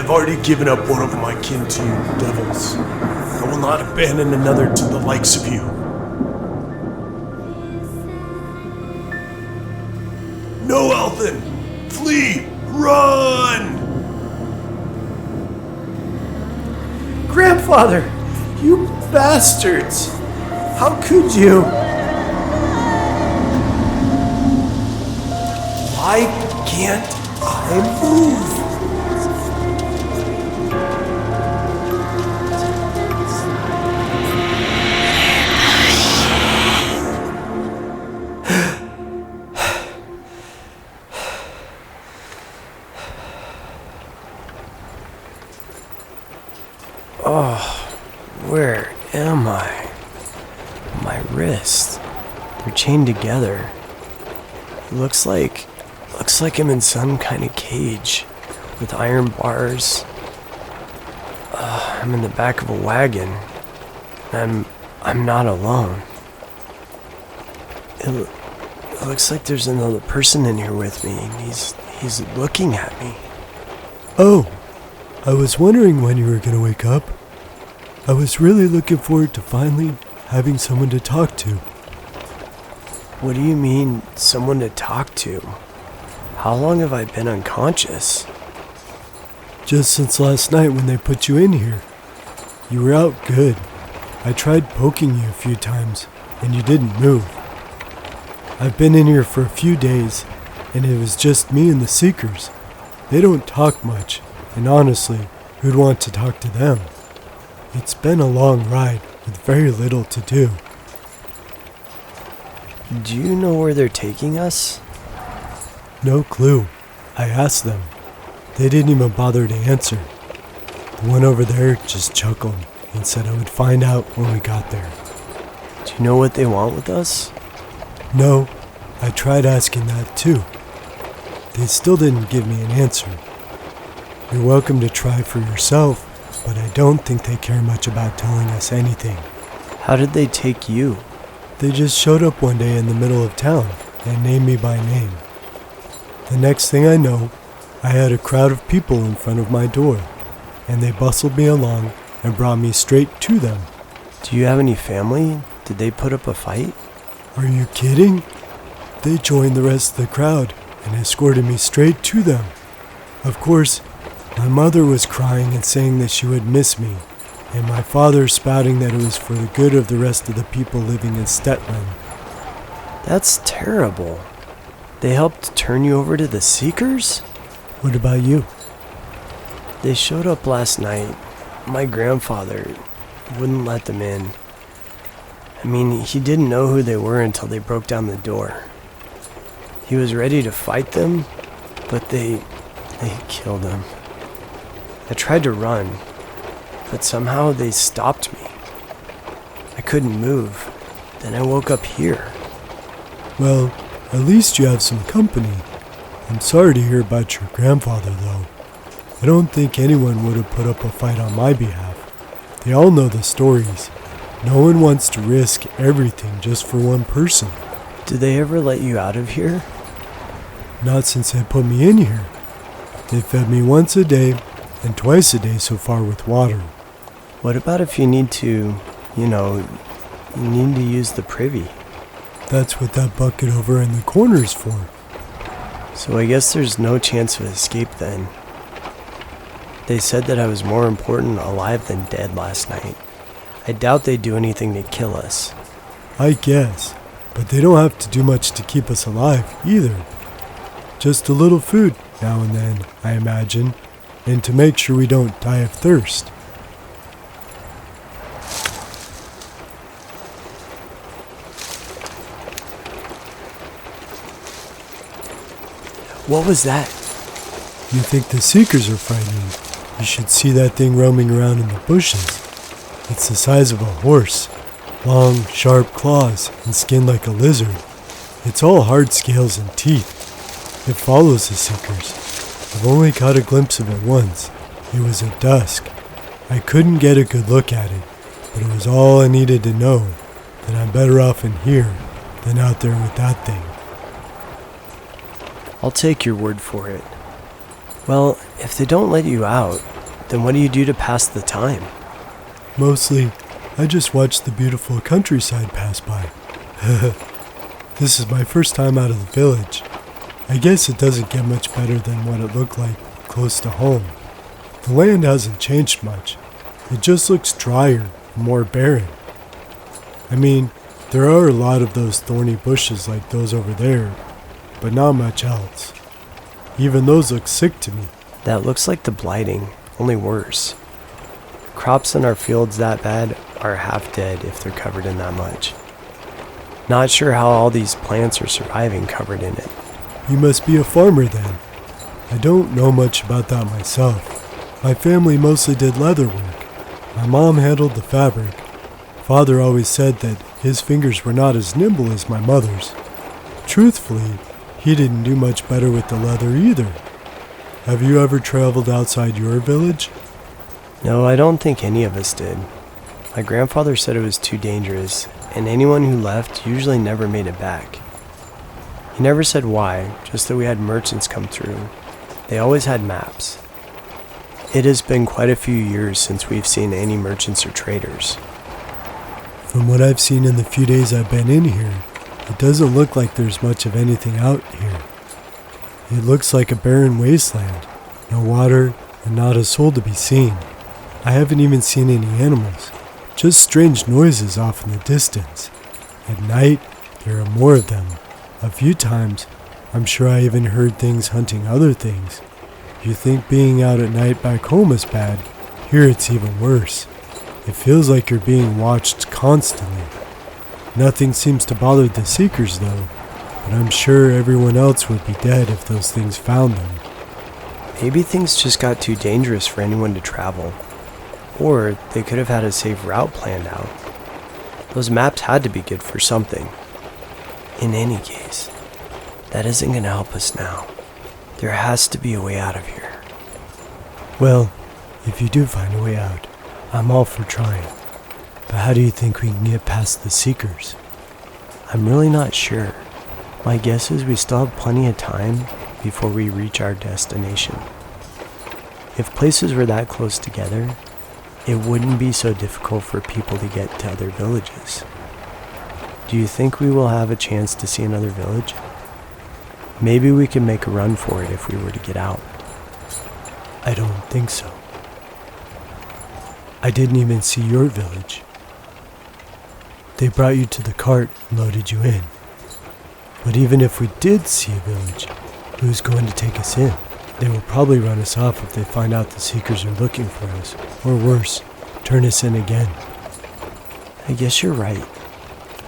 have already given up one of my kin to you, devils. I will not abandon another to the likes of you. No, Elthan! Flee! Run! Grandfather! You bastards! How could you? Why can't I move? Oh, where am I? My wrists. They're chained together. It looks like I'm in some kind of cage with iron bars. I'm in the back of a wagon. I'm not alone. It looks like there's another person in here with me, and he's looking at me. Oh, I was wondering when you were going to wake up. I was really looking forward to finally having someone to talk to. What do you mean, someone to talk to? How long have I been unconscious? Just since last night when they put you in here. You were out good. I tried poking you a few times, and you didn't move. I've been in here for a few days, and it was just me and the Seekers. They don't talk much, and honestly, who'd want to talk to them? It's been a long ride with very little to do. Do you know where they're taking us? No clue. I asked them. They didn't even bother to answer. The one over there just chuckled and said I would find out when we got there. Do you know what they want with us? No, I tried asking that too. They still didn't give me an answer. You're welcome to try for yourself, but I don't think they care much about telling us anything. How did they take you? They just showed up one day in the middle of town and named me by name. The next thing I know, I had a crowd of people in front of my door, and they bustled me along and brought me straight to them. Do you have any family? Did they put up a fight? Are you kidding? They joined the rest of the crowd and escorted me straight to them. Of course, my mother was crying and saying that she would miss me, and my father spouting that it was for the good of the rest of the people living in Stetland. That's terrible. They helped turn you over to the Seekers? What about you? They showed up last night. My grandfather wouldn't let them in. I mean, he didn't know who they were until they broke down the door. He was ready to fight them, but they killed him. I tried to run, but somehow they stopped me. I couldn't move. Then I woke up here. Well, at least you have some company. I'm sorry to hear about your grandfather, though. I don't think anyone would have put up a fight on my behalf. They all know the stories. No one wants to risk everything just for one person. Did they ever let you out of here? Not since they put me in here. They fed me once a day and twice a day so far with water. What about if you need to, you need to use the privy? That's what that bucket over in the corner is for. So I guess there's no chance of escape then. They said that I was more important alive than dead last night. I doubt they'd do anything to kill us. I guess, but they don't have to do much to keep us alive either. Just a little food now and then, I imagine, and to make sure we don't die of thirst. What was that? You think the Seekers are frightening? You should see that thing roaming around in the bushes. It's the size of a horse. Long, sharp claws and skin like a lizard. It's all hard scales and teeth. It follows the Seekers. I've only caught a glimpse of it once. It was at dusk. I couldn't get a good look at it, but it was all I needed to know that I'm better off in here than out there with that thing. I'll take your word for it. Well, if they don't let you out, Then what do you do to pass the time? Mostly, I just watch the beautiful countryside pass by. This is my first time out of the village. I guess it doesn't get much better than what it looked like close to home. The land hasn't changed much. It just looks drier and more barren. I mean, there are a lot of those thorny bushes like those over there, but not much else. Even those look sick to me. That looks like the blighting, only worse. Crops in our fields that bad are half dead if they're covered in that much. Not sure how all these plants are surviving covered in it. You must be a farmer then. I don't know much about that myself. My family mostly did leather work. My mom handled the fabric. Father always said that his fingers were not as nimble as my mother's. Truthfully, he didn't do much better with the leather either. Have you ever traveled outside your village? No, I don't think any of us did. My grandfather said it was too dangerous, and anyone who left usually never made it back. He never said why, just that we had merchants come through. They always had maps. It has been quite a few years since we've seen any merchants or traders. From what I've seen in the few days I've been in here, it doesn't look like there's much of anything out here. It looks like a barren wasteland, no water and not a soul to be seen. I haven't even seen any animals, just strange noises off in the distance. At night, there are more of them. A few times, I'm sure I even heard things hunting other things. You think being out at night back home is bad, here it's even worse. It feels like you're being watched constantly. Nothing seems to bother the seekers though, but I'm sure everyone else would be dead if those things found them. Maybe things just got too dangerous for anyone to travel. Or they could have had a safe route planned out. Those maps had to be good for something. In any case, that isn't going to help us now. There has to be a way out of here. Well, if you do find a way out, I'm all for trying. But how do you think we can get past the seekers? I'm really not sure. My guess is we still have plenty of time before we reach our destination. If places were that close together, it wouldn't be so difficult for people to get to other villages. Do you think we will have a chance to see another village? Maybe we can make a run for it if we were to get out. I don't think so. I didn't even see your village. They brought you to the cart and loaded you in. But even if we did see a village, who's going to take us in? They will probably run us off if they find out the seekers are looking for us, or worse, turn us in again. I guess you're right.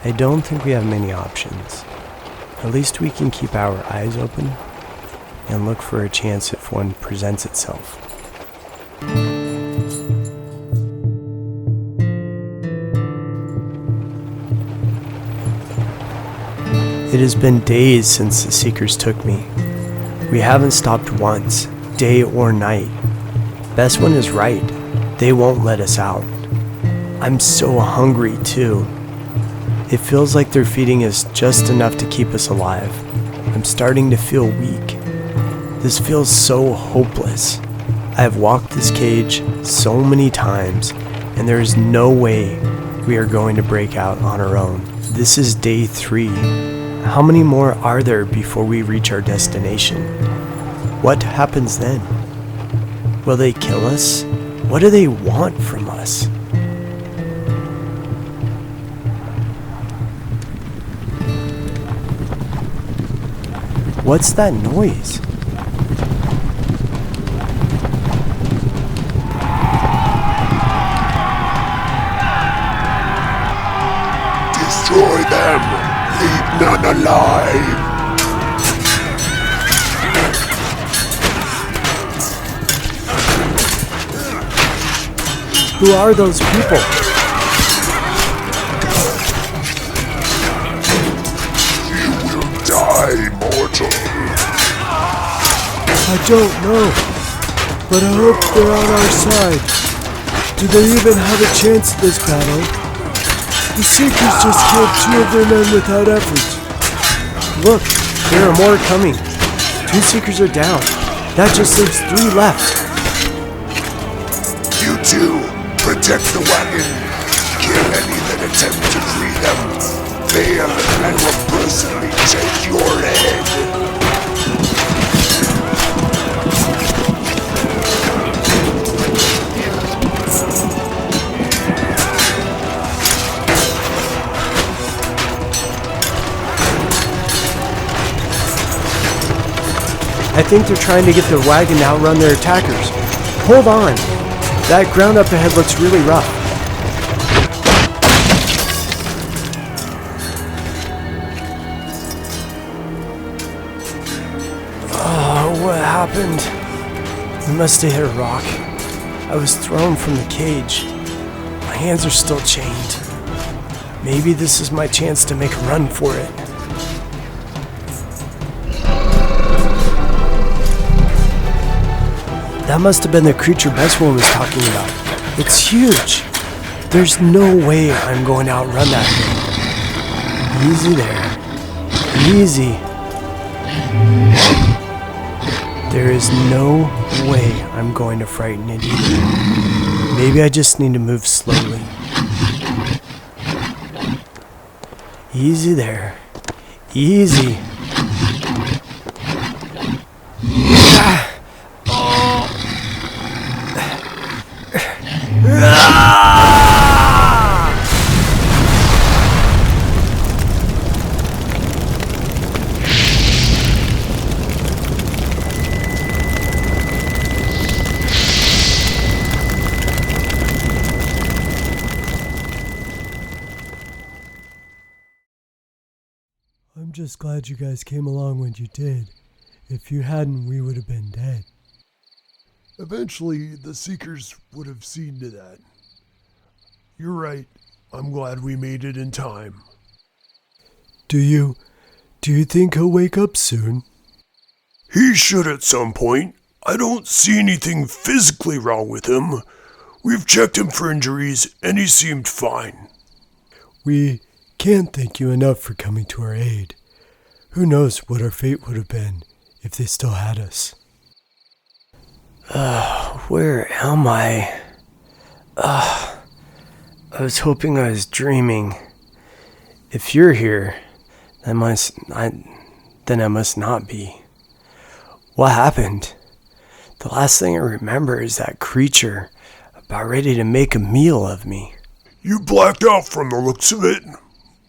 I don't think we have many options. At least we can keep our eyes open and look for a chance if one presents itself. It has been days since the seekers took me. We haven't stopped once, day or night. Best one is right. They won't let us out. I'm so hungry too. It feels like they're feeding us just enough to keep us alive. I'm starting to feel weak. This feels so hopeless. I have walked this cage so many times, and there is no way we are going to break out on our own. This is day 3. How many more are there before we reach our destination? What happens then? Will they kill us? What do they want from us? What's that noise? Destroy them! Leave none alive! Who are those people? You will die, mortal! I don't know, but I hope they're on our side. Do they even have a chance at this battle? The Seekers just killed 2 of their men without effort. Look, there are more coming. 2 Seekers are down. That just leaves 3 left. 2. Protect the wagon. Kill any that attempt to free them. Fail and will personally take your head. I think they're trying to get their wagon to outrun their attackers. Hold on. That ground up ahead looks really rough. Oh, what happened? We must have hit a rock. I was thrown from the cage. My hands are still chained. Maybe this is my chance to make a run for it. That must have been the creature Bestwoman was talking about. It's huge. There's no way I'm going to outrun that thing. Easy there. Easy. There is no way I'm going to frighten it either. Maybe I just need to move slowly. Easy there. Easy. I'm just glad you guys came along when you did. If you hadn't, we would have been dead. Eventually, the Seekers would have seen to that. You're right. I'm glad we made it in time. Do you think he'll wake up soon? He should at some point. I don't see anything physically wrong with him. We've checked him for injuries, and he seemed fine. We can't thank you enough for coming to our aid. Who knows what our fate would have been if they still had us. Where am I? I was hoping I was dreaming. If you're here, then I must not be. What happened? The last thing I remember is that creature about ready to make a meal of me. You blacked out from the looks of it.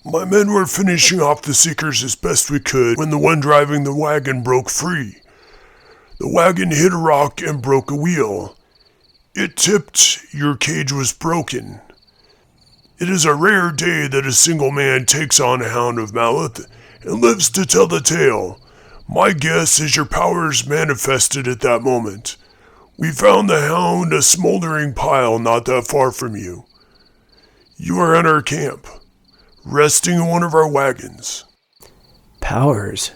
My men were finishing off the Seekers as best we could when the one driving the wagon broke free. The wagon hit a rock and broke a wheel. It tipped, your cage was broken. It is a rare day that a single man takes on a hound of Maleth and lives to tell the tale. My guess is your powers manifested at that moment. We found the hound a smoldering pile not that far from you. You are in our camp, resting in one of our wagons. Powers?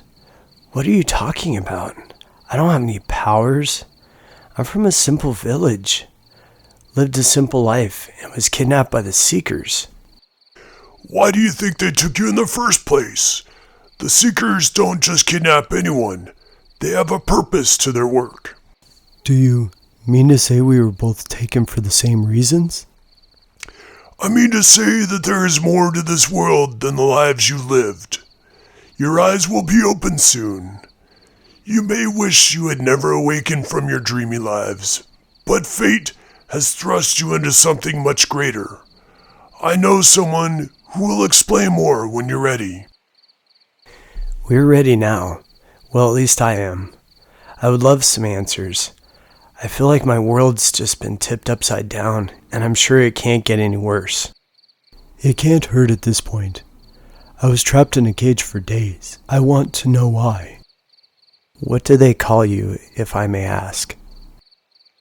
What are you talking about? I don't have any powers. I'm from a simple village. Lived a simple life and was kidnapped by the Seekers. Why do you think they took you in the first place? The Seekers don't just kidnap anyone. They have a purpose to their work. Do you mean to say we were both taken for the same reasons? I mean to say that there is more to this world than the lives you lived. Your eyes will be open soon. You may wish you had never awakened from your dreamy lives, but fate has thrust you into something much greater. I know someone who will explain more when you're ready. We're ready now. Well, at least I am. I would love some answers. I feel like my world's just been tipped upside down, and I'm sure it can't get any worse. It can't hurt at this point. I was trapped in a cage for days. I want to know why. What do they call you, if I may ask?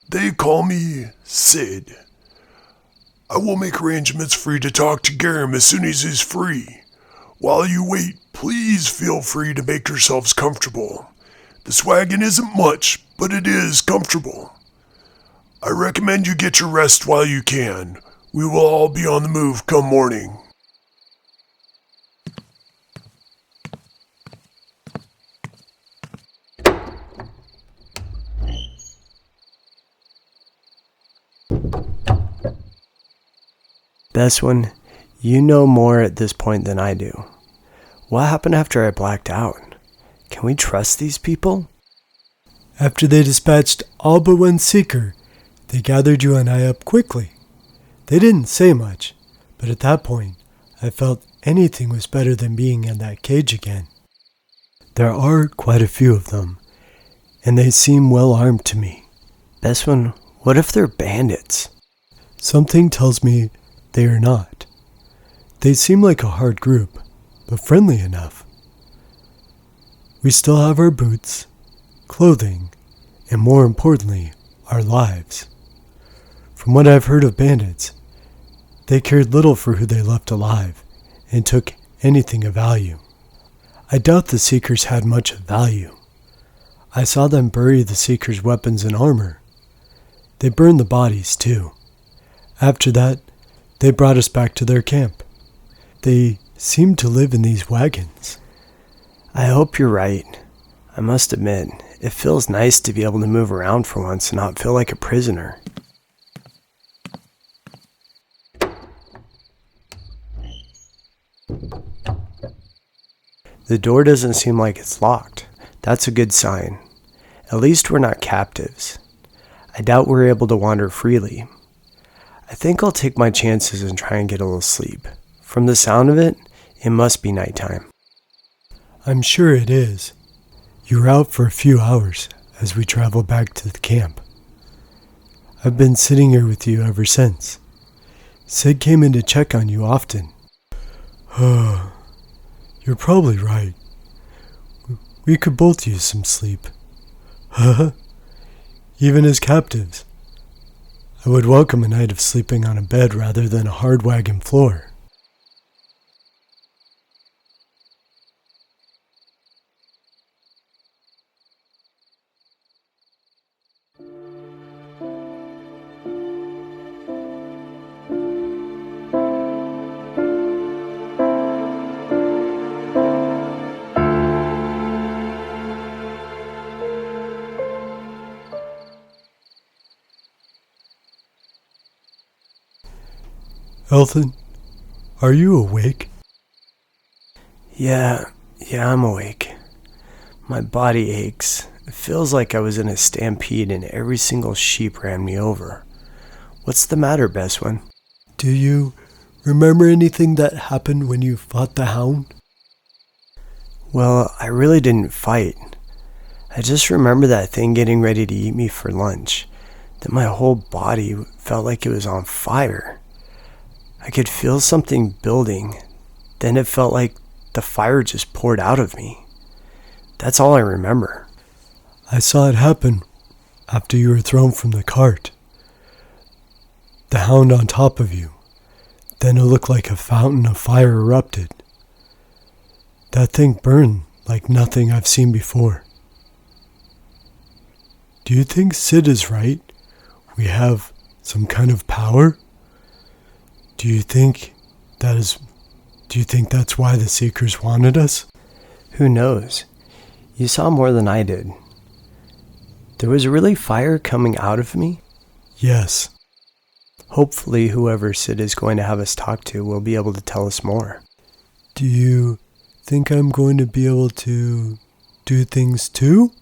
They call me Sid. I will make arrangements for you to talk to Garum as soon as he's free. While you wait, please feel free to make yourselves comfortable. This wagon isn't much, but it is comfortable. I recommend you get your rest while you can. We will all be on the move come morning. Best one, you know more at this point than I do. What happened after I blacked out? Can we trust these people? After they dispatched all but one seeker, they gathered you and I up quickly. They didn't say much, but at that point, I felt anything was better than being in that cage again. There are quite a few of them, and they seem well armed to me. Best one, what if they're bandits? Something tells me they are not. They seem like a hard group, but friendly enough. We still have our boots, clothing, and more importantly, our lives. From what I've heard of bandits, they cared little for who they left alive and took anything of value. I doubt the Seekers had much of value. I saw them bury the Seekers' weapons and armor. They burned the bodies too. After that, they brought us back to their camp. They seemed to live in these wagons. I hope you're right. I must admit, it feels nice to be able to move around for once and not feel like a prisoner. The door doesn't seem like it's locked. That's a good sign. At least we're not captives. I doubt we're able to wander freely. I think I'll take my chances and try and get a little sleep. From the sound of it, it must be nighttime. I'm sure it is. You were out for a few hours as we traveled back to the camp. I've been sitting here with you ever since. Sid came in to check on you often. You're probably right. We could both use some sleep. Even as captives. I would welcome a night of sleeping on a bed rather than a hard wagon floor. Elthan, are you awake? Yeah, I'm awake. My body aches. It feels like I was in a stampede and every single sheep ran me over. What's the matter, best one? Do you remember anything that happened when you fought the hound? Well, I really didn't fight. I just remember that thing getting ready to eat me for lunch. Then my whole body felt like it was on fire. I could feel something building. Then it felt like the fire just poured out of me. That's all I remember. I saw it happen after you were thrown from the cart. The hound on top of you. Then it looked like a fountain of fire erupted. That thing burned like nothing I've seen before. Do you think Sid is right? We have some kind of power? Do you think that's why the Seekers wanted us? Who knows? You saw more than I did. There was really fire coming out of me? Yes. Hopefully whoever Sid is going to have us talk to will be able to tell us more. Do you think I'm going to be able to do things too?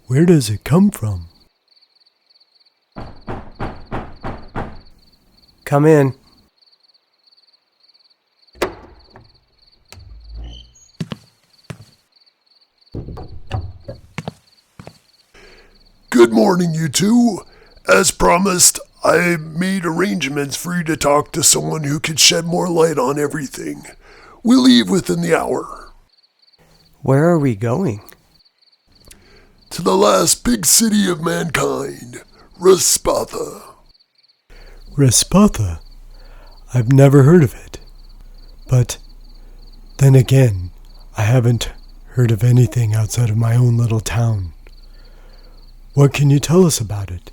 Where does it come from? Come in. Good morning, you two. As promised, I made arrangements for you to talk to someone who could shed more light on everything. We'll leave within the hour. Where are we going? To the last big city of mankind, Raspatha. Raspatha? I've never heard of it. But then again, I haven't heard of anything outside of my own little town. What can you tell us about it?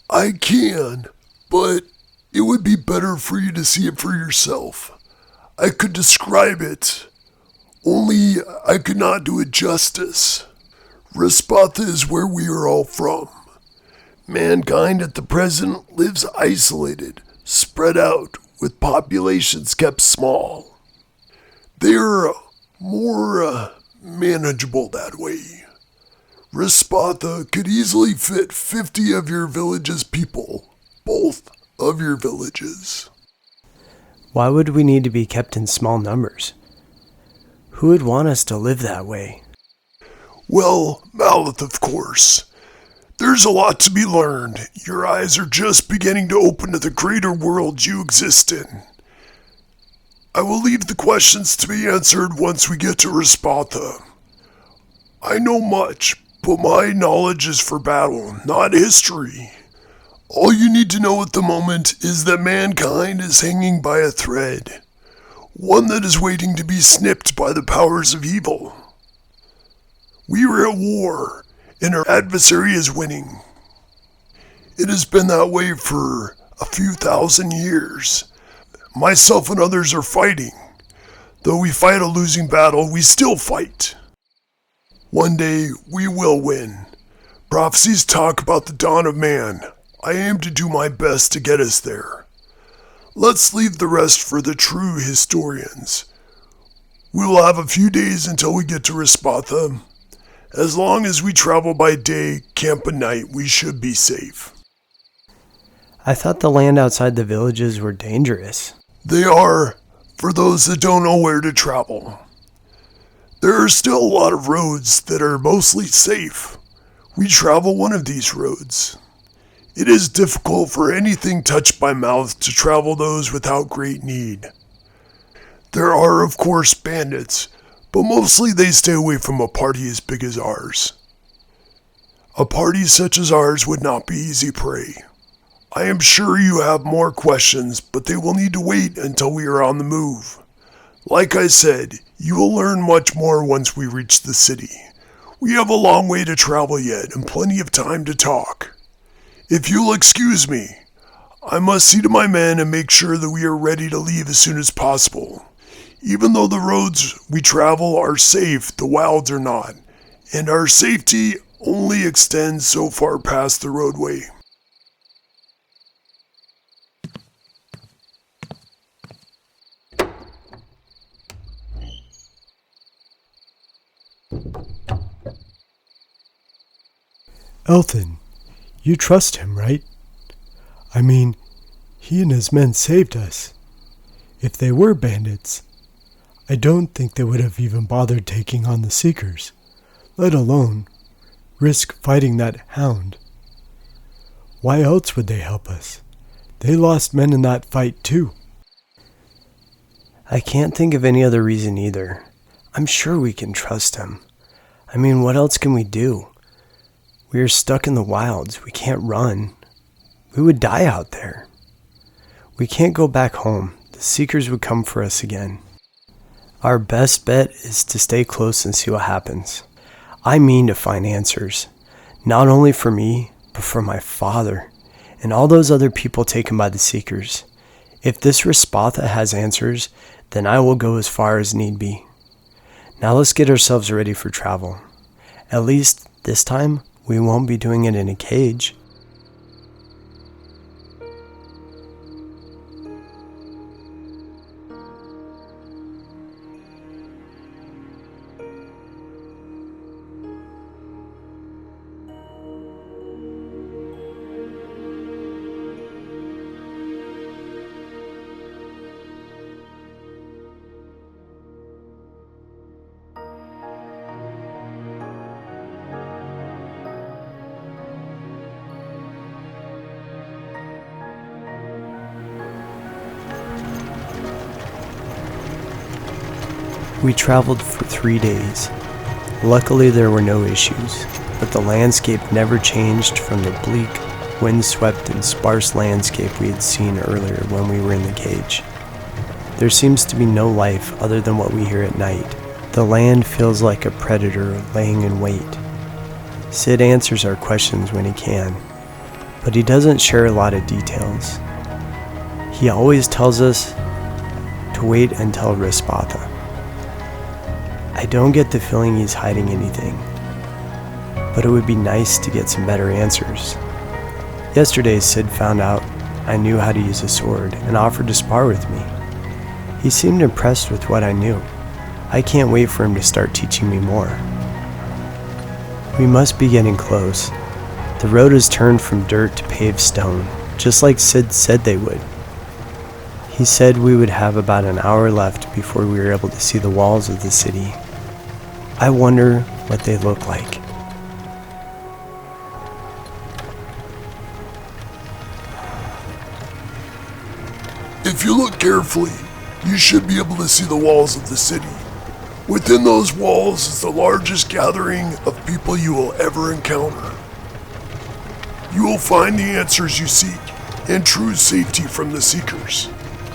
I can, but it would be better for you to see it for yourself. I could describe it, only I could not do it justice. Raspatha is where we are all from. Mankind at the present lives isolated, spread out with populations kept small. They're more manageable that way. Rispatha could easily fit 50 of your village's people, both of your villages. Why would we need to be kept in small numbers? Who would want us to live that way? Well, Malith, of course. There's a lot to be learned. Your eyes are just beginning to open to the greater world you exist in. I will leave the questions to be answered once we get to Rispatha. I know much, but my knowledge is for battle, not history. All you need to know at the moment is that mankind is hanging by a thread, one that is waiting to be snipped by the powers of evil. We are at war, and our adversary is winning. It has been that way for a few thousand years. Myself and others are fighting. Though we fight a losing battle, we still fight. One day, we will win. Prophecies talk about the dawn of man. I aim to do my best to get us there. Let's leave the rest for the true historians. We will have a few days until we get to Rispatha. As long as we travel by day, camp at night, we should be safe. I thought the land outside the villages were dangerous. They are, for those that don't know where to travel. There are still a lot of roads that are mostly safe. We travel one of these roads. It is difficult for anything touched by mouth to travel those without great need. There are, of course, bandits, but mostly they stay away from a party as big as ours. A party such as ours would not be easy prey. I am sure you have more questions, but they will need to wait until we are on the move. Like I said, you will learn much more once we reach the city. We have a long way to travel yet and plenty of time to talk. If you'll excuse me, I must see to my men and make sure that we are ready to leave as soon as possible. Even though the roads we travel are safe, the wilds are not, and our safety only extends so far past the roadway. Elthan, you trust him, right? I mean, he and his men saved us. If they were bandits, I don't think they would have even bothered taking on the Seekers, let alone risk fighting that hound. Why else would they help us? They lost men in that fight too. I can't think of any other reason either. I'm sure we can trust him. I mean, what else can we do? We are stuck in the wilds. We can't run. We would die out there. We can't go back home. The Seekers would come for us again. Our best bet is to stay close and see what happens. I mean to find answers. Not only for me, but for my father and all those other people taken by the Seekers. If this Rispatha has answers, then I will go as far as need be. Now let's get ourselves ready for travel. At least this time, we won't be doing it in a cage. We traveled for 3 days. Luckily there were no issues, but the landscape never changed from the bleak, windswept and sparse landscape we had seen earlier when we were in the cage. There seems to be no life other than what we hear at night. The land feels like a predator laying in wait. Sid answers our questions when he can, but he doesn't share a lot of details. He always tells us to wait until Rispatha. I don't get the feeling he's hiding anything, but it would be nice to get some better answers. Yesterday, Sid found out I knew how to use a sword and offered to spar with me. He seemed impressed with what I knew. I can't wait for him to start teaching me more. We must be getting close. The road has turned from dirt to paved stone, just like Sid said they would. He said we would have about an hour left before we were able to see the walls of the city. I wonder what they look like. If you look carefully, you should be able to see the walls of the city. Within those walls is the largest gathering of people you will ever encounter. You will find the answers you seek and true safety from the Seekers.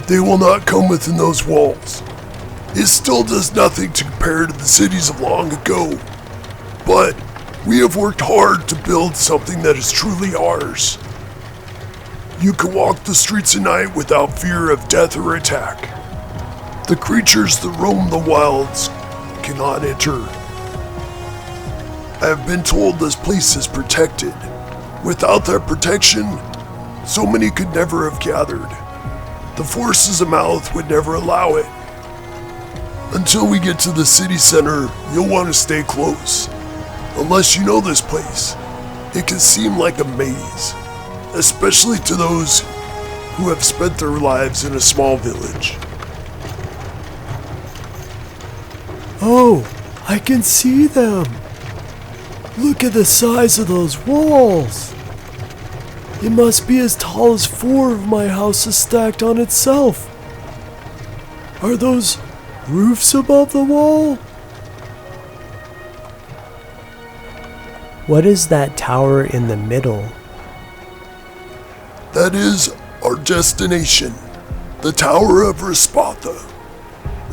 They will not come within those walls. It still does nothing to compare to the cities of long ago, but we have worked hard to build something that is truly ours. You can walk the streets at night without fear of death or attack. The creatures that roam the wilds cannot enter. I have been told this place is protected. Without that protection, so many could never have gathered. The forces of Mouth would never allow it. Until we get to the city center, you'll want to stay close. Unless you know this place, it can seem like a maze, especially to those who have spent their lives in a small village. Oh, I can see them. Look at the size of those walls. It must be as tall as 4 of my houses stacked on itself. Are those roofs above the wall? What is that tower in the middle? That is our destination, the Tower of Rispatha.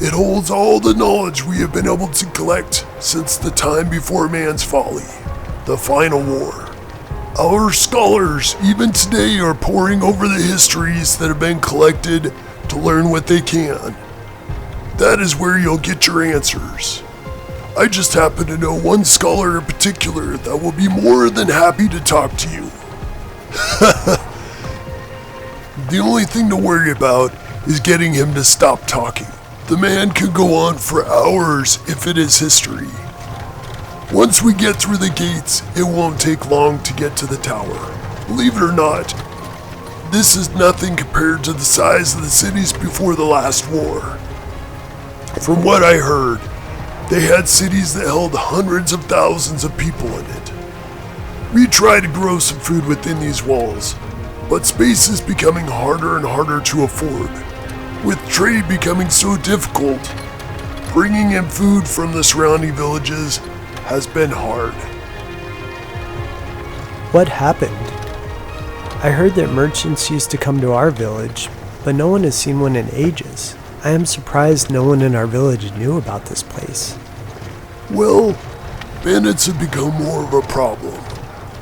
It holds all the knowledge we have been able to collect since the time before man's folly, the final war. Our scholars, even today, are poring over the histories that have been collected to learn what they can. That is where you'll get your answers. I just happen to know one scholar in particular that will be more than happy to talk to you. The only thing to worry about is getting him to stop talking. The man could go on for hours if it is history. Once we get through the gates, it won't take long to get to the tower. Believe it or not, this is nothing compared to the size of the cities before the last war. From what I heard, they had cities that held hundreds of thousands of people in it. We try to grow some food within these walls, but space is becoming harder and harder to afford. With trade becoming so difficult, bringing in food from the surrounding villages has been hard. What happened? I heard that merchants used to come to our village, but no one has seen one in ages. I am surprised no one in our village knew about this place. Well, bandits have become more of a problem.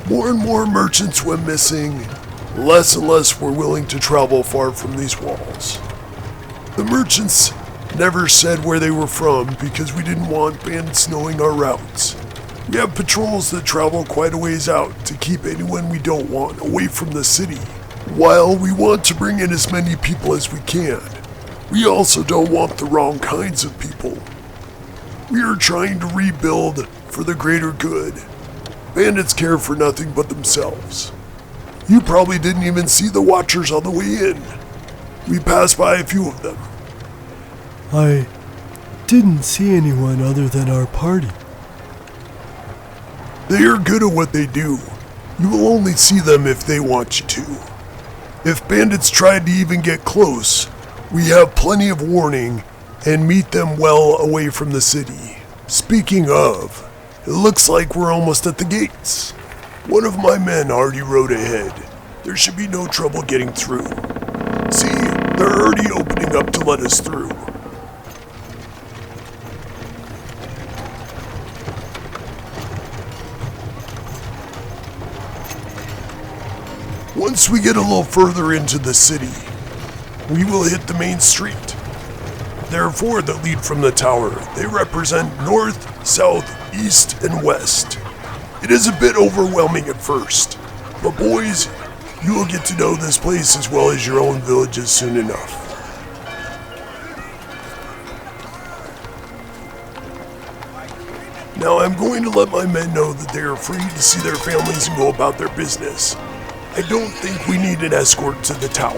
More and more merchants went missing, less and less were willing to travel far from these walls. The merchants never said where they were from because we didn't want bandits knowing our routes. We have patrols that travel quite a ways out to keep anyone we don't want away from the city. While we want to bring in as many people as we can, we also don't want the wrong kinds of people. We are trying to rebuild for the greater good. Bandits care for nothing but themselves. You probably didn't even see the Watchers on the way in. We passed by a few of them. I didn't see anyone other than our party. They are good at what they do. You will only see them if they want you to. If bandits tried to even get close, we have plenty of warning and meet them well away from the city. Speaking of, it looks like we're almost at the gates. One of my men already rode ahead. There should be no trouble getting through. See, they're already opening up to let us through. Once we get a little further into the city, we will hit the main street. There are 4 that lead from the tower. They represent north, south, east, and west. It is a bit overwhelming at first, but boys, You will get to know this place as well as your own villages soon enough. Now I'm going to let my men know that they are free to see their families and go about their business. I don't think we need an escort to the tower.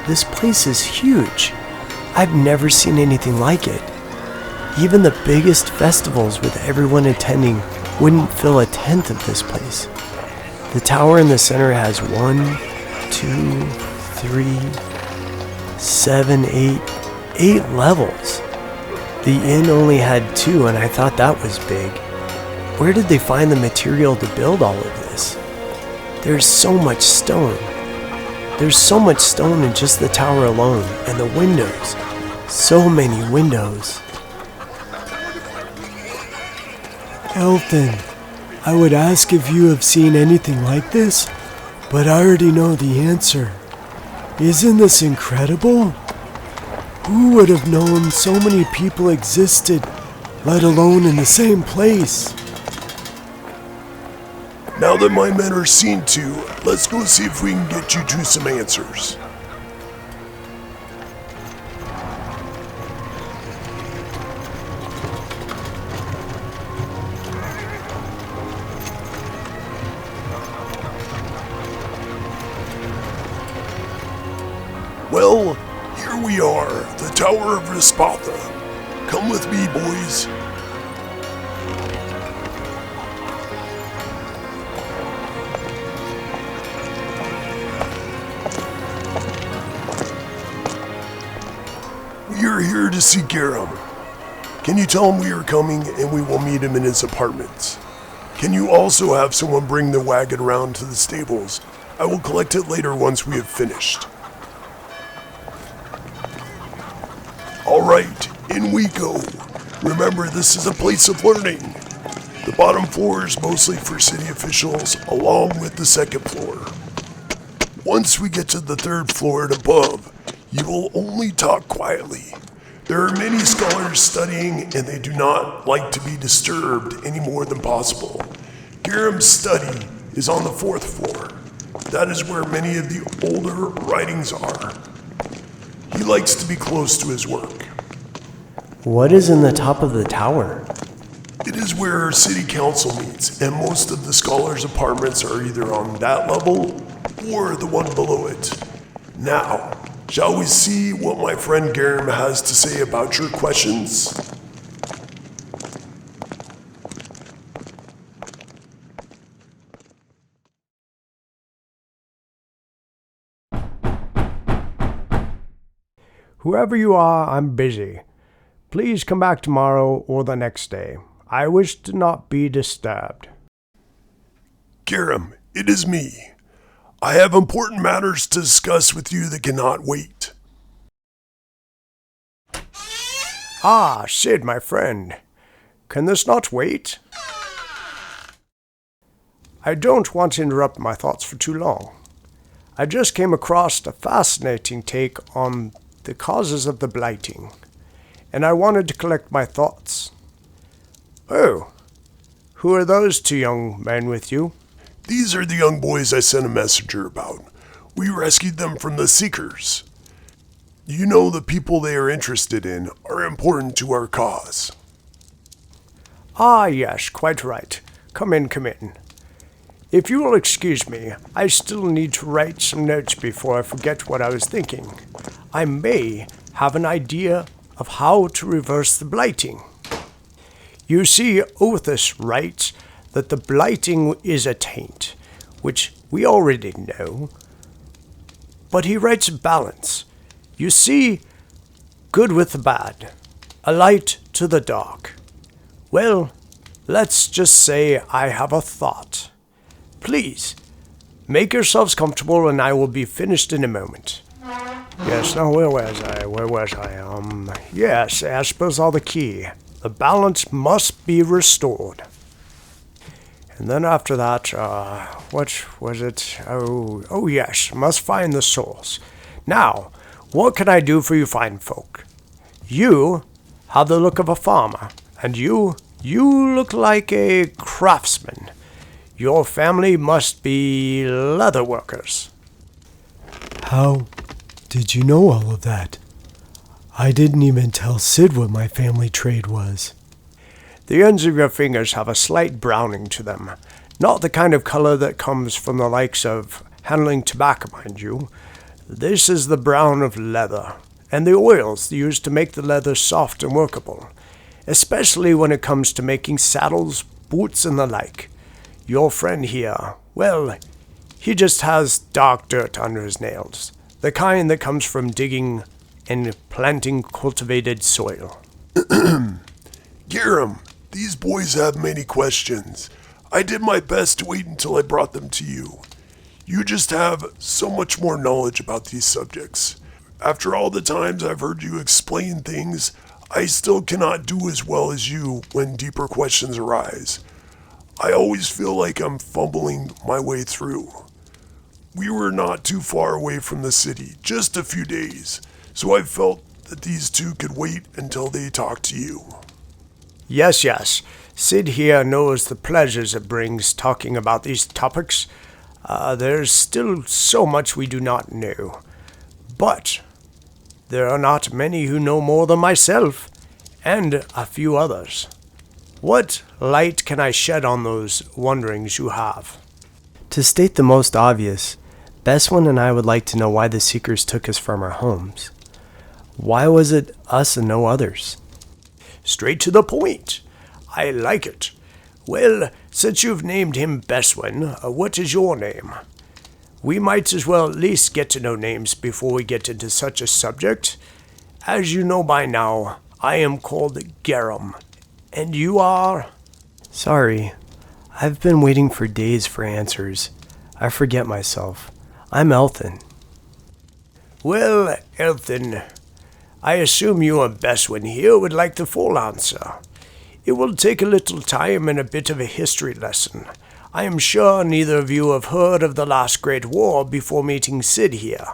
This place is huge. I've never seen anything like it. Even the biggest festivals with everyone attending wouldn't fill a tenth of this place. The tower in the center has 1, 2, 3, 7, 8 levels. The inn only had 2 and I thought that was big. Where did they find the material to build all of this? There's so much stone. There's so much stone in just the tower alone, and the windows. So many windows. Elthan, I would ask if you have seen anything like this, but I already know the answer. Isn't this incredible? Who would have known so many people existed, let alone in the same place? Now that my men are seen to, let's go see if we can get you to some answers. Well, here we are, the Tower of Rispatha. Come with me, boys. We are here to see Garum. Can you tell him we are coming and we will meet him in his apartments? Can you also have someone bring the wagon around to the stables? I will collect it later once we have finished. Alright, in we go. Remember, this is a place of learning. The bottom floor is mostly for city officials, along with the second floor. Once we get to the third floor and above, you will only talk quietly. There are many scholars studying, and they do not like to be disturbed any more than possible. Garum's study is on the fourth floor. That is where many of the older writings are. He likes to be close to his work. What is in the top of the tower? It is where our city council meets, and most of the scholars' apartments are either on that level or the one below it. Now, shall we see what my friend Garum has to say about your questions? Whoever you are, I'm busy. Please come back tomorrow or the next day. I wish to not be disturbed. Garum, it is me. I have important matters to discuss with you that cannot wait. Ah, Sid, my friend. Can this not wait? I don't want to interrupt my thoughts for too long. I just came across a fascinating take on the causes of the blighting, and I wanted to collect my thoughts. Oh, who are those 2 young men with you? These are the young boys I sent a messenger about. We rescued them from the Seekers. You know the people they are interested in are important to our cause. Ah, yes, quite right. Come in, come in. If you will excuse me, I still need to write some notes before I forget what I was thinking. I may have an idea of how to reverse the blighting. You see, Othus writes that the blighting is a taint, which we already know. But he writes balance. You see, good with the bad, a light to the dark. Well, let's just say I have a thought. Please, make yourselves comfortable and I will be finished in a moment. Yes, now where was I? Yes, Asper's are the key. The balance must be restored. And then after that, what was it? Oh yes, must find the source. Now, what can I do for you fine folk? You have the look of a farmer. And you look like a craftsman. Your family must be leather workers. How did you know all of that? I didn't even tell Sid what my family trade was. The ends of your fingers have a slight browning to them. Not the kind of color that comes from the likes of handling tobacco, mind you. This is the brown of leather, and the oils used to make the leather soft and workable, especially when it comes to making saddles, boots, and the like. Your friend here, well, he just has dark dirt under his nails, the kind that comes from digging and planting cultivated soil. Garum, these boys have many questions. I did my best to wait until I brought them to you. You just have so much more knowledge about these subjects. After all the times I've heard you explain things, I still cannot do as well as you when deeper questions arise. I always feel like I'm fumbling my way through. We were not too far away from the city, just a few days, so I felt that these two could wait until they talked to you. Yes. Sid here knows the pleasures it brings talking about these topics. There's still so much we do not know. But there are not many who know more than myself, and a few others. What light can I shed on those wonderings you have? To state the most obvious, Bestwin and I would like to know why the Seekers took us from our homes. Why was it us and no others? Straight to the point. I like it. Well, since you've named him Bestwin, what is your name? We might as well at least get to know names before we get into such a subject. As you know by now, I am called Garum. And you are? Sorry, I've been waiting for days for answers. I forget myself. I'm Elthan. Well, Elthan, I assume you and Bestwin here would like the full answer. It will take a little time and a bit of a history lesson. I am sure neither of you have heard of the last Great War before meeting Sid here.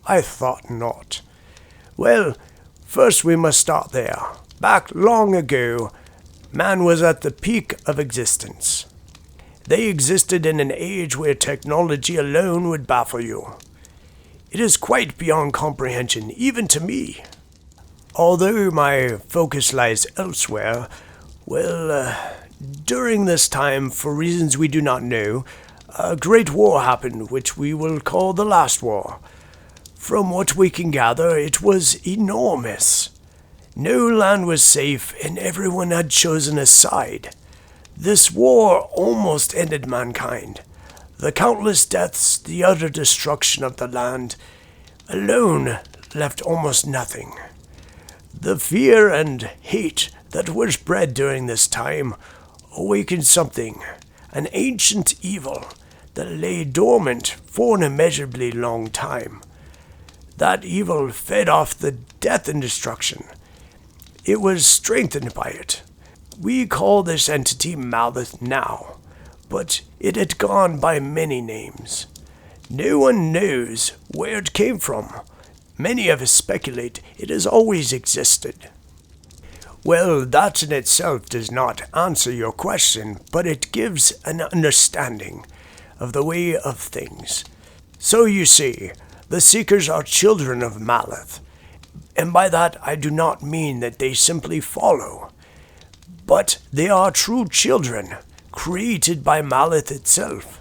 I thought not. Well, first we must start there. Back long ago, man was at the peak of existence. They existed in an age where technology alone would baffle you. It is quite beyond comprehension, even to me. Although my focus lies elsewhere, during this time, for reasons we do not know, a great war happened, which we will call the Last War. From what we can gather, it was enormous. No land was safe, and everyone had chosen a side. This war almost ended mankind. The countless deaths, the utter destruction of the land, alone left almost nothing. The fear and hate that was bred during this time awakened something, an ancient evil that lay dormant for an immeasurably long time. That evil fed off the death and destruction. It was strengthened by it. We call this entity Malith now, but it had gone by many names. No one knows where it came from. Many of us speculate it has always existed. Well, that in itself does not answer your question, but it gives an understanding of the way of things. So you see, the Seekers are children of Malith, and by that I do not mean that they simply follow, but they are true children, created by Malith itself.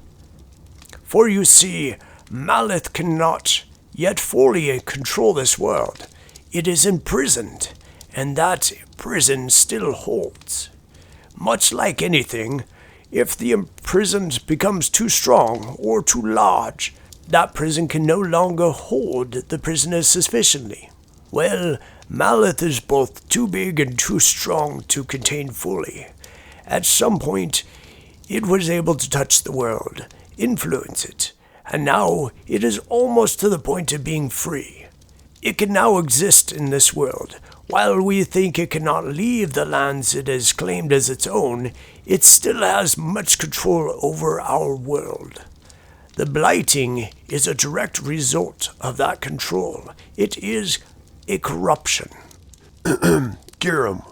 For you see, Malith cannot yet fully control this world. It is imprisoned, and that prison still holds. Much like anything, if the imprisoned becomes too strong or too large, that prison can no longer hold the prisoners sufficiently. Well, Malith is both too big and too strong to contain fully. At some point, it was able to touch the world, influence it, and now it is almost to the point of being free. It can now exist in this world. While we think it cannot leave the lands it has claimed as its own, it still has much control over our world. The blighting is a direct result of that control. It is a corruption. Garum,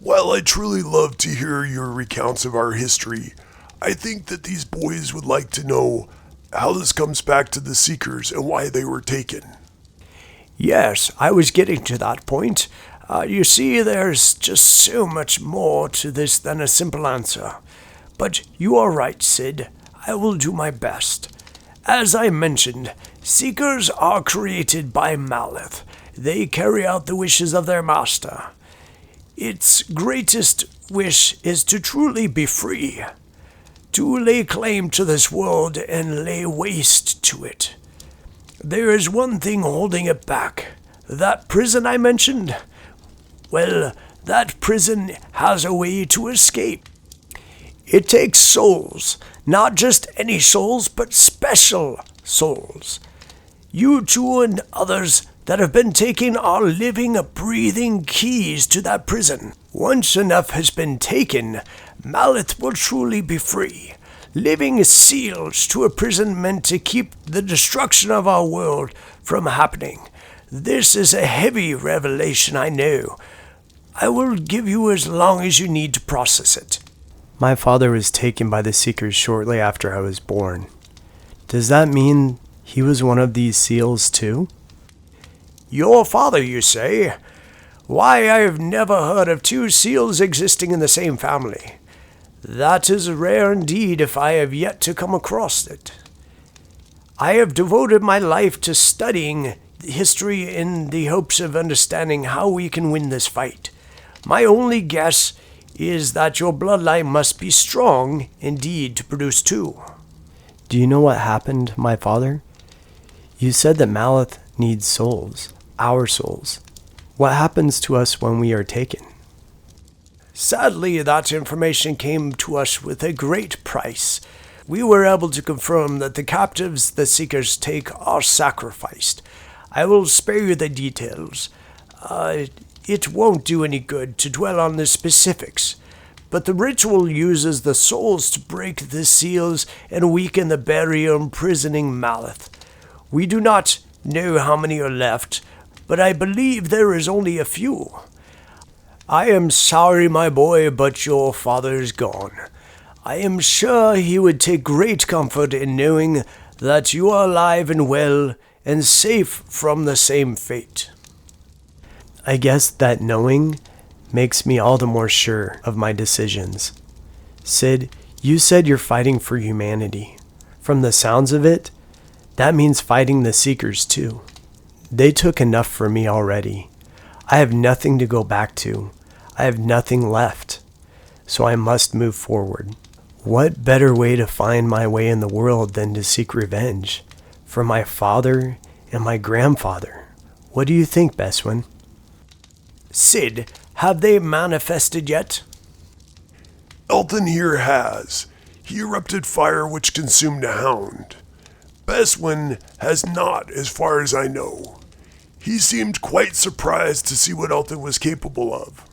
while I truly love to hear your recounts of our history, I think that these boys would like to know how this comes back to the Seekers and why they were taken. Yes, I was getting to that point. You see, there's just so much more to this than a simple answer. But you are right, Sid. I will do my best. As I mentioned, Seekers are created by Malith. They carry out the wishes of their master. Its greatest wish is to truly be free, to lay claim to this world and lay waste to it. There is one thing holding it back. That prison I mentioned? Well, that prison has a way to escape. It takes souls, not just any souls, but special souls. You two and others that have been taken are living, breathing keys to that prison. Once enough has been taken, Malith will truly be free, living seals to a prison meant to keep the destruction of our world from happening. This is a heavy revelation, I know. I will give you as long as you need to process it. My father was taken by the Seekers shortly after I was born. Does that mean he was one of these seals too? Your father, you say? Why, I have never heard of two seals existing in the same family. That is rare indeed if I have yet to come across it. I have devoted my life to studying history in the hopes of understanding how we can win this fight. My only guess is that your bloodline must be strong indeed to produce two. Do you know what happened, my father? You said that Malith needs souls, our souls. What happens to us when we are taken? Sadly, that information came to us with a great price. We were able to confirm that the captives the Seekers take are sacrificed. I will spare you the details. It won't do any good to dwell on the specifics, but the ritual uses the souls to break the seals and weaken the barrier imprisoning Malith. We do not know how many are left, but I believe there is only a few. I am sorry, my boy, but your father is gone. I am sure he would take great comfort in knowing that you are alive and well and safe from the same fate. I guess that knowing makes me all the more sure of my decisions. Sid, you said you're fighting for humanity. From the sounds of it, that means fighting the Seekers too. They took enough for me already. I have nothing to go back to. I have nothing left. So I must move forward. What better way to find my way in the world than to seek revenge for my father and my grandfather? What do you think, Beswin? Sid, have they manifested yet? Elthan here has. He erupted fire which consumed a hound. Beswin has not, as far as I know. He seemed quite surprised to see what Elthan was capable of.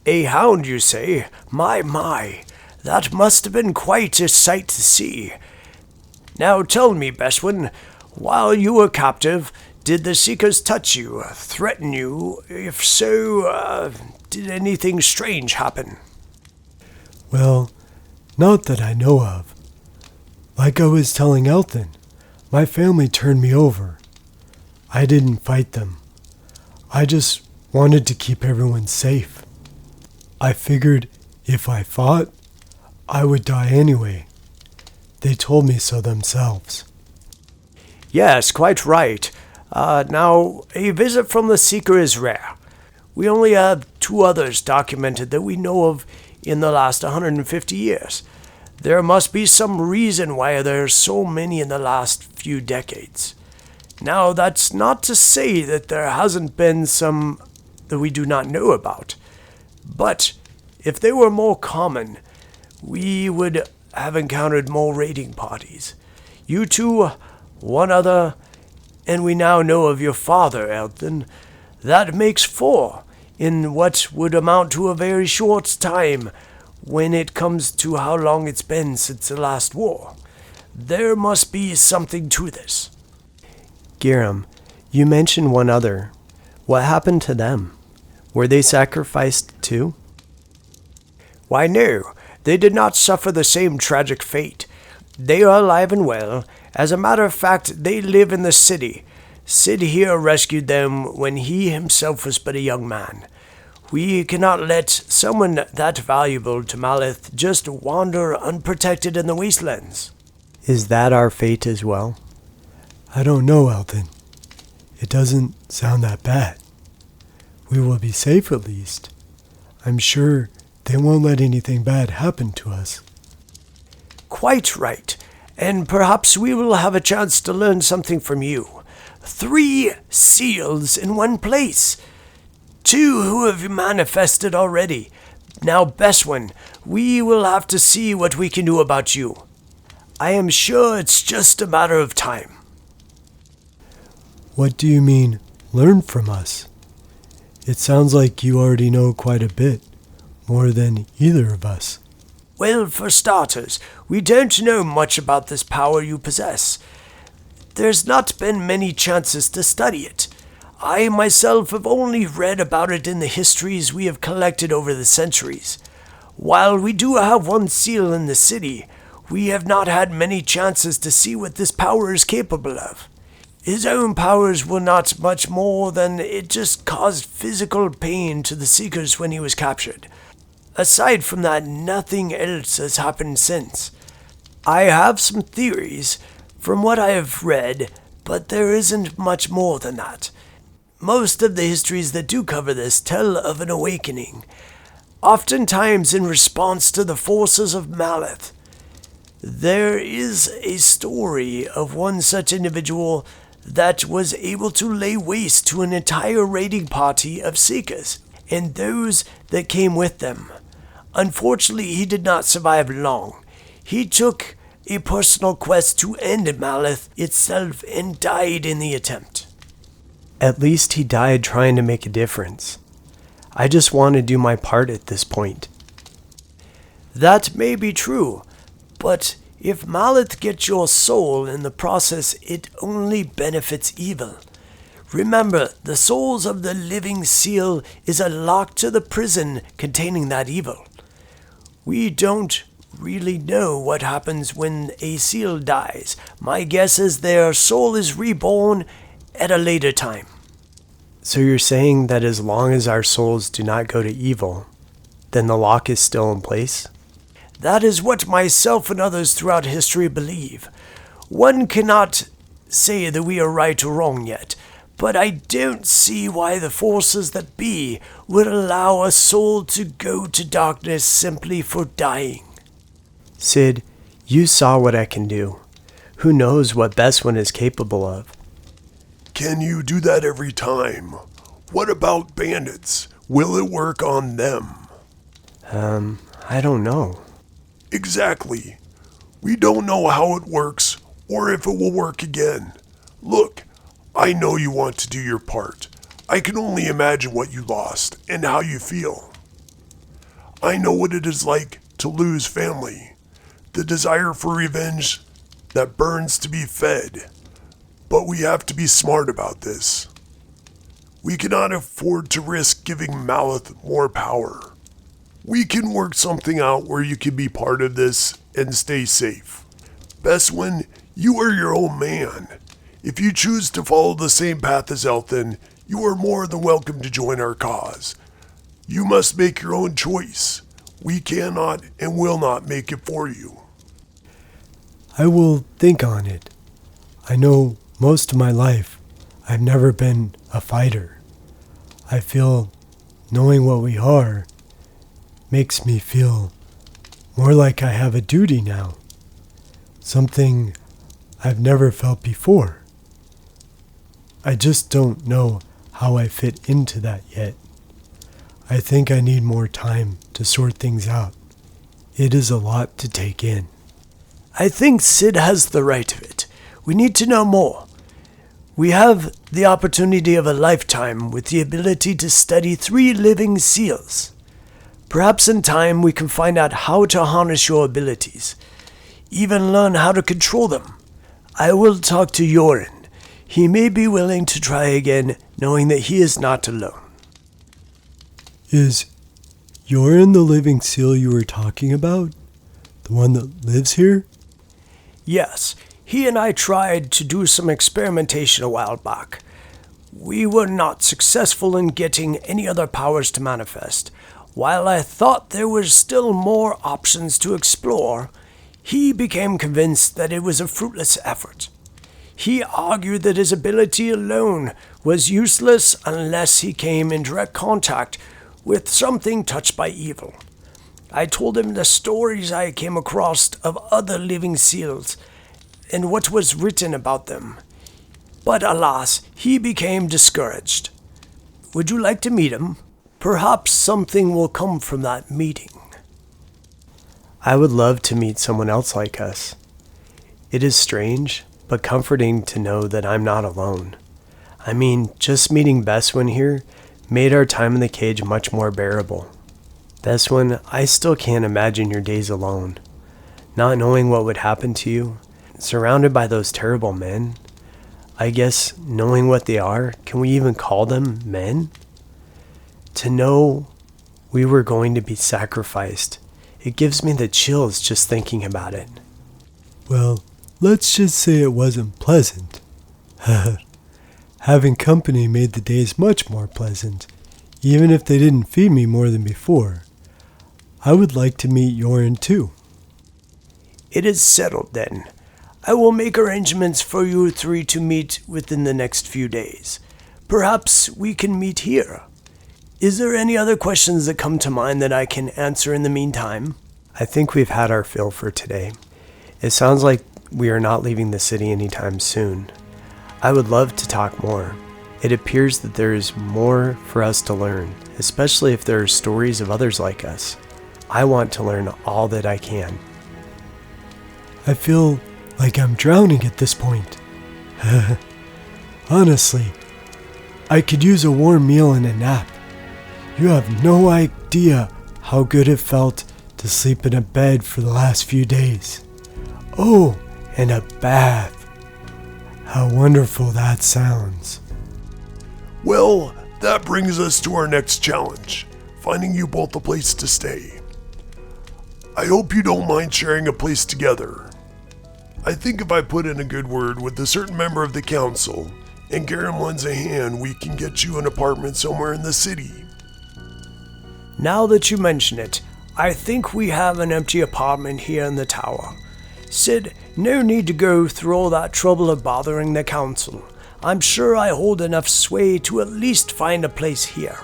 A hound, you say? My, that must have been quite a sight to see. Now tell me, Beswin, while you were captive, did the Seekers touch you, threaten you? If so, did anything strange happen? Well, not that I know of. Like I was telling Elthan, my family turned me over. I didn't fight them. I just wanted to keep everyone safe. I figured if I fought, I would die anyway. They told me so themselves. Yes, quite right. Now, a visit from the Seeker is rare. We only have 2 others documented that we know of in the last 150 years. There must be some reason why there are so many in the last few decades. Now, that's not to say that there hasn't been some that we do not know about. But if they were more common, we would have encountered more raiding parties. You two, one other, and we now know of your father, Elthan. That makes 4 in what would amount to a very short time when it comes to how long it's been since the last war. There must be something to this. Giram, you mentioned one other. What happened to them? Were they sacrificed too? Why, no, they did not suffer the same tragic fate. They are alive and well. As a matter of fact, they live in the city. Sid here rescued them when he himself was but a young man. We cannot let someone that valuable to Malith just wander unprotected in the wastelands. Is that our fate as well? I don't know, Elthan. It doesn't sound that bad. We will be safe at least. I'm sure they won't let anything bad happen to us. Quite right. And perhaps we will have a chance to learn something from you. 3 seals in one place. 2 who have manifested already. Now, Beswin, we will have to see what we can do about you. I am sure it's just a matter of time. What do you mean, learn from us? It sounds like you already know quite a bit, more than either of us. Well, for starters, we don't know much about this power you possess. There's not been many chances to study it. I myself have only read about it in the histories we have collected over the centuries. While we do have 1 seal in the city, we have not had many chances to see what this power is capable of. His own powers were not much more than it just caused physical pain to the Seekers when he was captured. Aside from that, nothing else has happened since. I have some theories from what I have read, but there isn't much more than that. Most of the histories that do cover this tell of an awakening, oftentimes in response to the forces of Malith. There is a story of one such individual that was able to lay waste to an entire raiding party of Seekers, and those that came with them. Unfortunately, he did not survive long. He took a personal quest to end Malith itself and died in the attempt. At least he died trying to make a difference. I just want to do my part at this point. That may be true, but if Malith gets your soul in the process, it only benefits evil. Remember, the souls of the living seal is a lock to the prison containing that evil. We don't really know what happens when a seal dies. My guess is their soul is reborn at a later time. So you're saying that as long as our souls do not go to evil, then the lock is still in place? That is what myself and others throughout history believe. One cannot say that we are right or wrong yet, but I don't see why the forces that be would allow a soul to go to darkness simply for dying. Sid, you saw what I can do. Who knows what Beswin is capable of? Can you do that every time? What about bandits? Will it work on them? I don't know. Exactly. We don't know how it works or if it will work again. Look, I know you want to do your part. I can only imagine what you lost and how you feel. I know what it is like to lose family, the desire for revenge that burns to be fed. But we have to be smart about this. We cannot afford to risk giving Malith more power. We can work something out where you can be part of this and stay safe. Beswin, you are your own man. If you choose to follow the same path as Elthan, you are more than welcome to join our cause. You must make your own choice. We cannot and will not make it for you. I will think on it. I know most of my life I've never been a fighter. I feel knowing what we are makes me feel more like I have a duty now. Something I've never felt before. I just don't know how I fit into that yet. I think I need more time to sort things out. It is a lot to take in. I think Sid has the right of it. We need to know more. We have the opportunity of a lifetime with the ability to study 3 living seals. Perhaps in time we can find out how to harness your abilities, even learn how to control them. I will talk to Yorin. He may be willing to try again, knowing that he is not alone. Is Yorin the living seal you were talking about? The one that lives here? Yes, he and I tried to do some experimentation a while back. We were not successful in getting any other powers to manifest. While I thought there were still more options to explore, he became convinced that it was a fruitless effort. He argued that his ability alone was useless unless he came in direct contact with something touched by evil. I told him the stories I came across of other living seals and what was written about them. But alas, he became discouraged. Would you like to meet him? Perhaps something will come from that meeting. I would love to meet someone else like us. It is strange, but comforting to know that I'm not alone. I mean, just meeting Beswin here made our time in the cage much more bearable. Beswin, I still can't imagine your days alone. Not knowing what would happen to you, surrounded by those terrible men. I guess knowing what they are, can we even call them men? To know we were going to be sacrificed, it gives me the chills just thinking about it. Well, let's just say it wasn't pleasant. Having company made the days much more pleasant, even if they didn't feed me more than before. I would like to meet Yorin too. It is settled then. I will make arrangements for you three to meet within the next few days. Perhaps we can meet here. Is there any other questions that come to mind that I can answer in the meantime? I think we've had our fill for today. It sounds like we are not leaving the city anytime soon. I would love to talk more. It appears that there is more for us to learn, especially if there are stories of others like us. I want to learn all that I can. I feel like I'm drowning at this point. Honestly, I could use a warm meal and a nap. You have no idea how good it felt to sleep in a bed for the last few days. Oh, and a bath. How wonderful that sounds. Well, that brings us to our next challenge, finding you both a place to stay. I hope you don't mind sharing a place together. I think if I put in a good word with a certain member of the council, and Garum lends a hand, we can get you an apartment somewhere in the city. Now that you mention it, I think we have an empty apartment here in the tower. Sid, no need to go through all that trouble of bothering the council. I'm sure I hold enough sway to at least find a place here,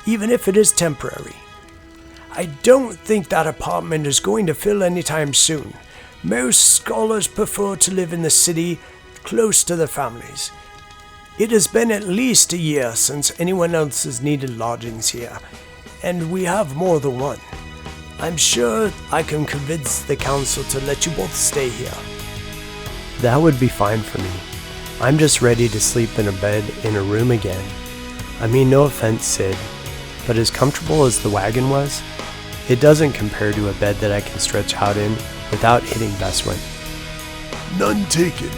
even if it is temporary. I don't think that apartment is going to fill anytime soon. Most scholars prefer to live in the city, close to their families. It has been at least a year since anyone else has needed lodgings here, and we have more than one. I'm sure I can convince the council to let you both stay here. That would be fine for me. I'm just ready to sleep in a bed in a room again. I mean, no offense, Sid, but as comfortable as the wagon was, it doesn't compare to a bed that I can stretch out in without hitting Beswin. None taken.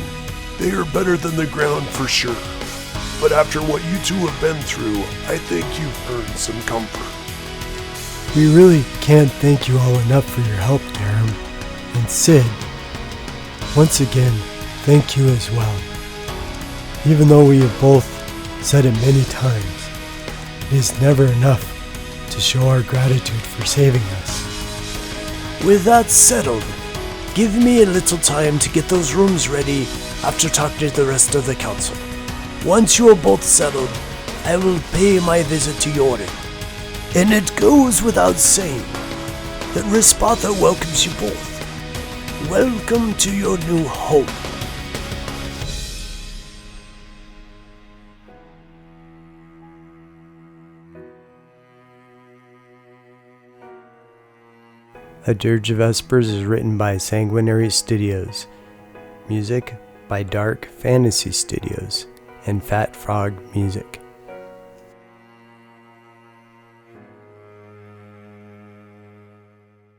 They are better than the ground for sure. But after what you two have been through, I think you've earned some comfort. We really can't thank you all enough for your help, Garum. And Sid, once again, thank you as well. Even though we have both said it many times, it is never enough to show our gratitude for saving us. With that settled, give me a little time to get those rooms ready after talking to the rest of the council. Once you are both settled, I will pay my visit to Yorin. And it goes without saying that Rispatha welcomes you both. Welcome to your new home. A Dirge of Vespers is written by Sanguinary Studios. Music by Dark Fantasy Studios and Fat Frog Music.